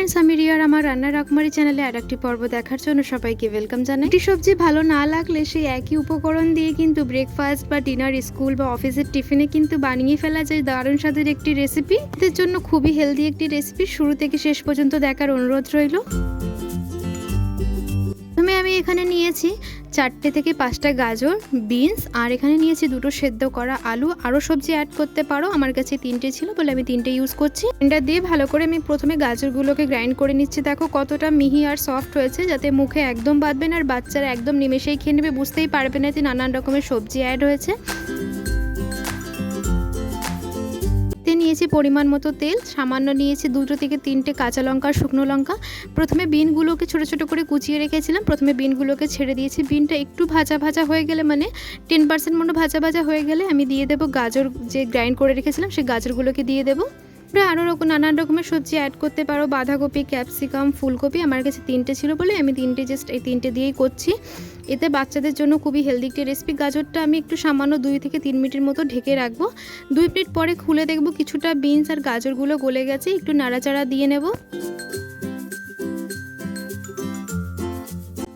Friends আমি রিয়ার আমার রান্না রাকমারি চ্যানেলে আরেকটি পর্ব দেখার জন্য সবাইকে ওয়েলকাম জানাই। একটি সবজি ভালো না লাগলে সেই একই উপকরণ দিয়ে কিন্তু ব্রেকফাস্ট বা ডিনার, স্কুল বা অফিসের টিফিনে কিন্তু বানিয়ে ফেলা যায় দারুণ স্বাদের একটি রেসিপি। এর জন্য খুবই হেলদি একটি রেসিপি, শুরু থেকে শেষ পর্যন্ত দেখার অনুরোধ রইল। আমি এখানে নিয়েছি 4টে থেকে 5টা গাজর, বিনস, আর এখানে নিয়েছি 2টো সেদ্ধ করা আলু। আরও সবজি অ্যাড করতে পারো, আমার কাছে 3টে ছিল বলে আমি 3টে ইউজ করছি। এটা দিয়ে ভালো করে আমি প্রথমে গাজরগুলোকে গ্রাইন্ড করে নিচ্ছি। দেখো কতটা মিহি আর সফট হয়েছে, যাতে মুখে একদম বাঁধবে না আর বাচ্চারা একদম নিমেষেই খেয়ে নেবে, বুঝতেই পারবে না যে নানান রকমের সবজি অ্যাড হয়েছে। নিয়েছি পরিমাণ মতো তেল, সামান্য নিয়েছি 2 থেকে 3টে কাঁচা লঙ্কা, শুকনো লঙ্কা। প্রথমে বিনগুলোকে ছোট ছোট করে কুচিয়ে রেখেছিলাম, প্রথমে বিনগুলোকে ছেড়ে দিয়েছি। বিনটা একটু ভাজা ভাজা হয়ে গেলে, মানে 10% মতো ভাজা ভাজা হয়ে গেলে আমি দিয়ে দেবো গাজর, যে গ্রাইন্ড করে রেখেছিলাম সেই গাজরগুলোকে দিয়ে দেবো। আরও নানান রকমের সবজি অ্যাড করতে পারো, বাঁধাকপি, ক্যাপসিকাম, ফুলকপি। আমার কাছে 3টে ছিল বলে আমি 3টে, জাস্ট এই 3টে দিয়েই করছি। এতে বাচ্চাদের জন্য খুবই হেলদি একটি রেসিপি। গাজরটা আমি একটু সামান্য 2 থেকে 3 মিনিটের মতো ঢেকে রাখবো। 2 মিনিট পরে খুলে দেখবো কিছুটা বিনস আর গাজরগুলো গলে গেছে, একটু নাড়াচাড়া দিয়ে নেব।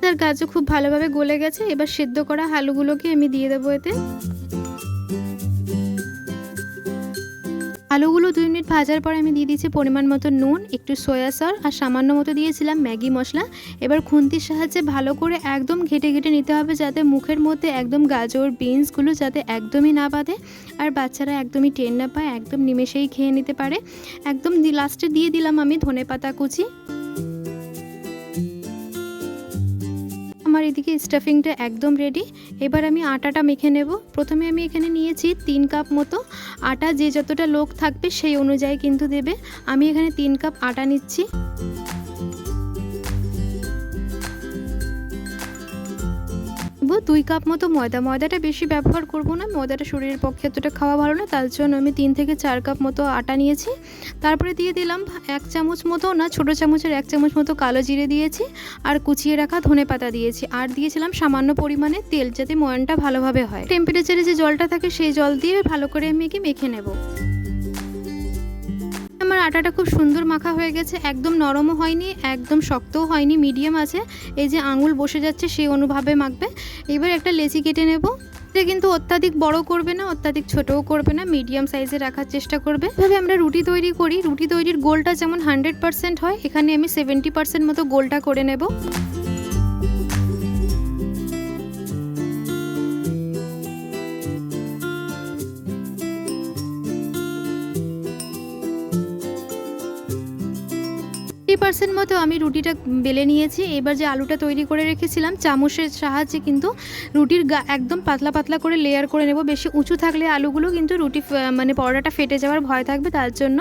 আর গাজর খুব ভালোভাবে গলে গেছে, এবার সেদ্ধ করা আলুগুলোকে আমি দিয়ে দেবো এতে। আলুগুলো 2 মিনিট ভাজার পর আমি দিয়ে দিয়েছি পরিমাণ মতো নুন, একটু সয়া সস আর সামান্য মতো দিয়েছিলাম ম্যাগি মশলা। এবার খুন্তির সাহায্যে ভালো করে একদম ঘেটে ঘেটে নিতে হবে, যাতে মুখের মধ্যে একদম গাজর, বিনসগুলো যাতে একদমই না বাঁধে আর বাচ্চারা একদমই টের না পায়, একদম নিমেষেই খেয়ে নিতে পারে। একদম লাস্টে দিয়ে দিলাম আমি ধনেপাতা কুচি। আমার এদিকে স্টাফিংটা একদম রেডি। এবার আমি আটাটা মেখে নেব। প্রথমে আমি এখানে নিয়েছি 3 কাপ মতো আটা, যে যতটা লোক থাকবে সেই অনুযায়ী কিন্তু দেবে। আমি এখানে 3 কাপ আটা নিচ্ছি। 2 কাপ মতো ময়দা। ময়দাটা বেশি ব্যবহার করব না, ময়দাটা শরীরের পক্ষে এতটা খাওয়া ভালো না, তার জন্য আমি 3 থেকে 4 কাপ মতো আটা নিয়েছি। তারপরে দিয়ে দিলাম 1 চামচ মতো, না ছোটো চামচের 1 চামচ মতো কালো জিরে দিয়েছি, আর কুচিয়ে রাখা ধনেপাতা দিয়েছি, আর দিয়েছিলাম সামান্য পরিমাণে তেল, যাতে ময়ানটা ভালোভাবে হয়। টেম্পারেচারে যে জলটা থাকে সেই জল দিয়ে ভালো করে আমি মেখে নেব। আমার আটাটা খুব সুন্দর মাখা হয়ে গেছে, একদম নরমও হয়নি, একদম শক্তও হয়নি, মিডিয়াম আছে। এই যে আঙুল বসে যাচ্ছে সেই অনুভাবে মাখবে। এবার একটা লেচি কেটে নেব। এটা কিন্তু অত্যাধিক বড় করবে না, অত্যাধিক ছোটও করবে না, মিডিয়াম সাইজে রাখার চেষ্টা করবে। এভাবে আমরা রুটি তৈরি করি। রুটি তৈরির গোলটা যেমন 100% হয়, এখানে আমি 70% মতো গোলটা করে নেব। মতো আমি রুটিটা বেলে নিয়েছি। এবার যে আলুটা তৈরি করে রেখেছিলাম, চামচের সাহায্যে কিন্তু রুটির একদম পাতলা পাতলা করে লেয়ার করে নেব। বেশি উঁচু থাকলে আলুগুলো কিন্তু রুটি মানে পরোটাটা ফেটে যাওয়ার ভয় থাকবে, তার জন্য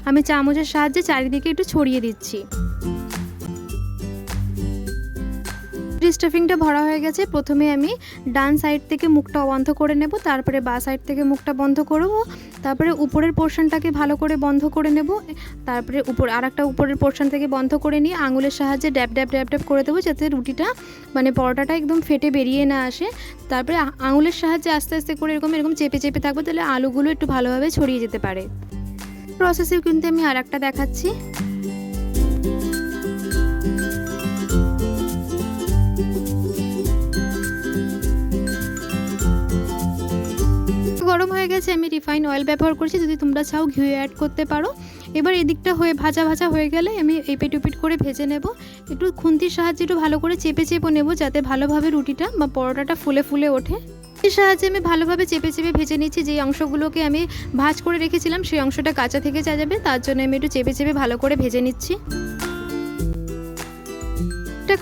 আমি চামচের সাহায্যে চারিদিকে একটু ছড়িয়ে দিচ্ছি। স্টাফিংটা ভরা হয়ে গেছে। প্রথমে আমি ডান সাইড থেকে মুখটা বন্ধ করে নেব, তারপরে বাঁ সাইড থেকে মুখটা বন্ধ করব, তারপরে উপরের পোর্শনটাকে ভালো করে বন্ধ করে নেব, তারপরে আরেকটা উপরের পোর্শন থেকে বন্ধ করে নিয়ে আঙুলের সাহায্যে ড্যাব ড্যাব ড্যাব ড্যাব করে দেবো, যাতে রুটিটা মানে পরোটাটা একদম ফেটে বেরিয়ে না আসে। তারপরে আঙুলের সাহায্যে আস্তে আস্তে করে এরকম চেপে চেপে থাকবো, তাহলে আলুগুলো একটু ভালোভাবে ছড়িয়ে যেতে পারে। প্রসেসে কিন্তু আমি আরেকটা দেখাচ্ছি। গরম হয়ে গেছে, আমি রিফাইন অয়েল ব্যবহার করছি, যদি তোমরা চাও ঘি অ্যাড করতে পারো। এবার এদিকটা হয়ে ভাজা ভাজা হয়ে গেলে আমি এপিট ওপিট করে ভেজে নেব। একটু খুন্তির সাহায্যে একটু ভালো করে চেপে চেপে নেব, যাতে ভালোভাবে রুটিটা বা পরোটাটা ফুলে ফুলে ওঠে। এর সাহায্যে আমি ভালোভাবে চেপে চেপে ভেজে নিচ্ছি। যেই অংশগুলোকে আমি ভাজ করে রেখেছিলাম সেই অংশটা কাঁচা থেকে যাবে, তার জন্য আমি একটু চেপে চেপে ভালো করে ভেজে নিচ্ছি।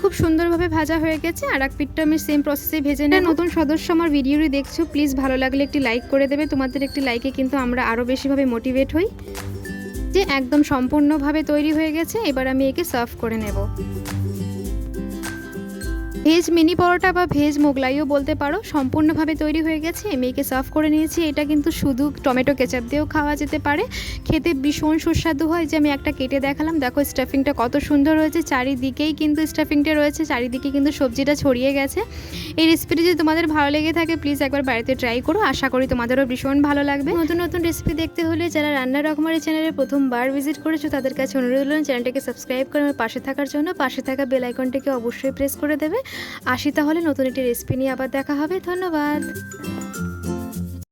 খুব সুন্দরভাবে ভাজা হয়ে গেছে, আর এক পিঠটা আমি সেম প্রসেসে ভেজে নেব। নতুন সদস্য আমার ভিডিওটি দেখছো, প্লিজ ভালো লাগলে একটি লাইক করে দেবে। তোমাদের একটি লাইকে কিন্তু আমরা আরও বেশিভাবে মোটিভেট হই। যে একদম সম্পূর্ণভাবে তৈরি হয়ে গেছে, এবার আমি একে সার্ভ করে নেব। ভেজ মিনি পরোটা বা ভেজ মোগলাইও বলতে পারো, সম্পূর্ণভাবে তৈরি হয়ে গেছে। মেয়েকে সার্ভ করে নিয়েছি। এটা কিন্তু শুধু টমেটো কেচাপ দিয়েও খাওয়া যেতে পারে, খেতে ভীষণ সুস্বাদু হয়। যে আমি একটা কেটে দেখালাম, দেখো স্টাফিংটা কত সুন্দর হয়েছে, চারিদিকেই কিন্তু স্টাফিংটা রয়েছে, চারিদিকে কিন্তু সবজিটা ছড়িয়ে গেছে। এই রেসিপিটি যদি তোমাদের ভালো লেগে থাকে প্লিজ একবার বাড়িতে ট্রাই করো, আশা করি তোমাদেরও ভীষণ ভালো লাগবে। নতুন নতুন রেসিপি দেখতে হলে যারা রান্নার রকমারি চ্যানেলে প্রথমবার ভিজিট করেছো তাদের কাছে অনুরোধ হলো চ্যানেলটাকে সাবস্ক্রাইব করে আমার পাশে থাকার জন্য, পাশে থাকা বেল আইকনটিকে অবশ্যই প্রেস করে দেবে। আসি তাহলে নতুন একটি রেসিপি নিয়ে আবার দেখা হবে। ধন্যবাদ।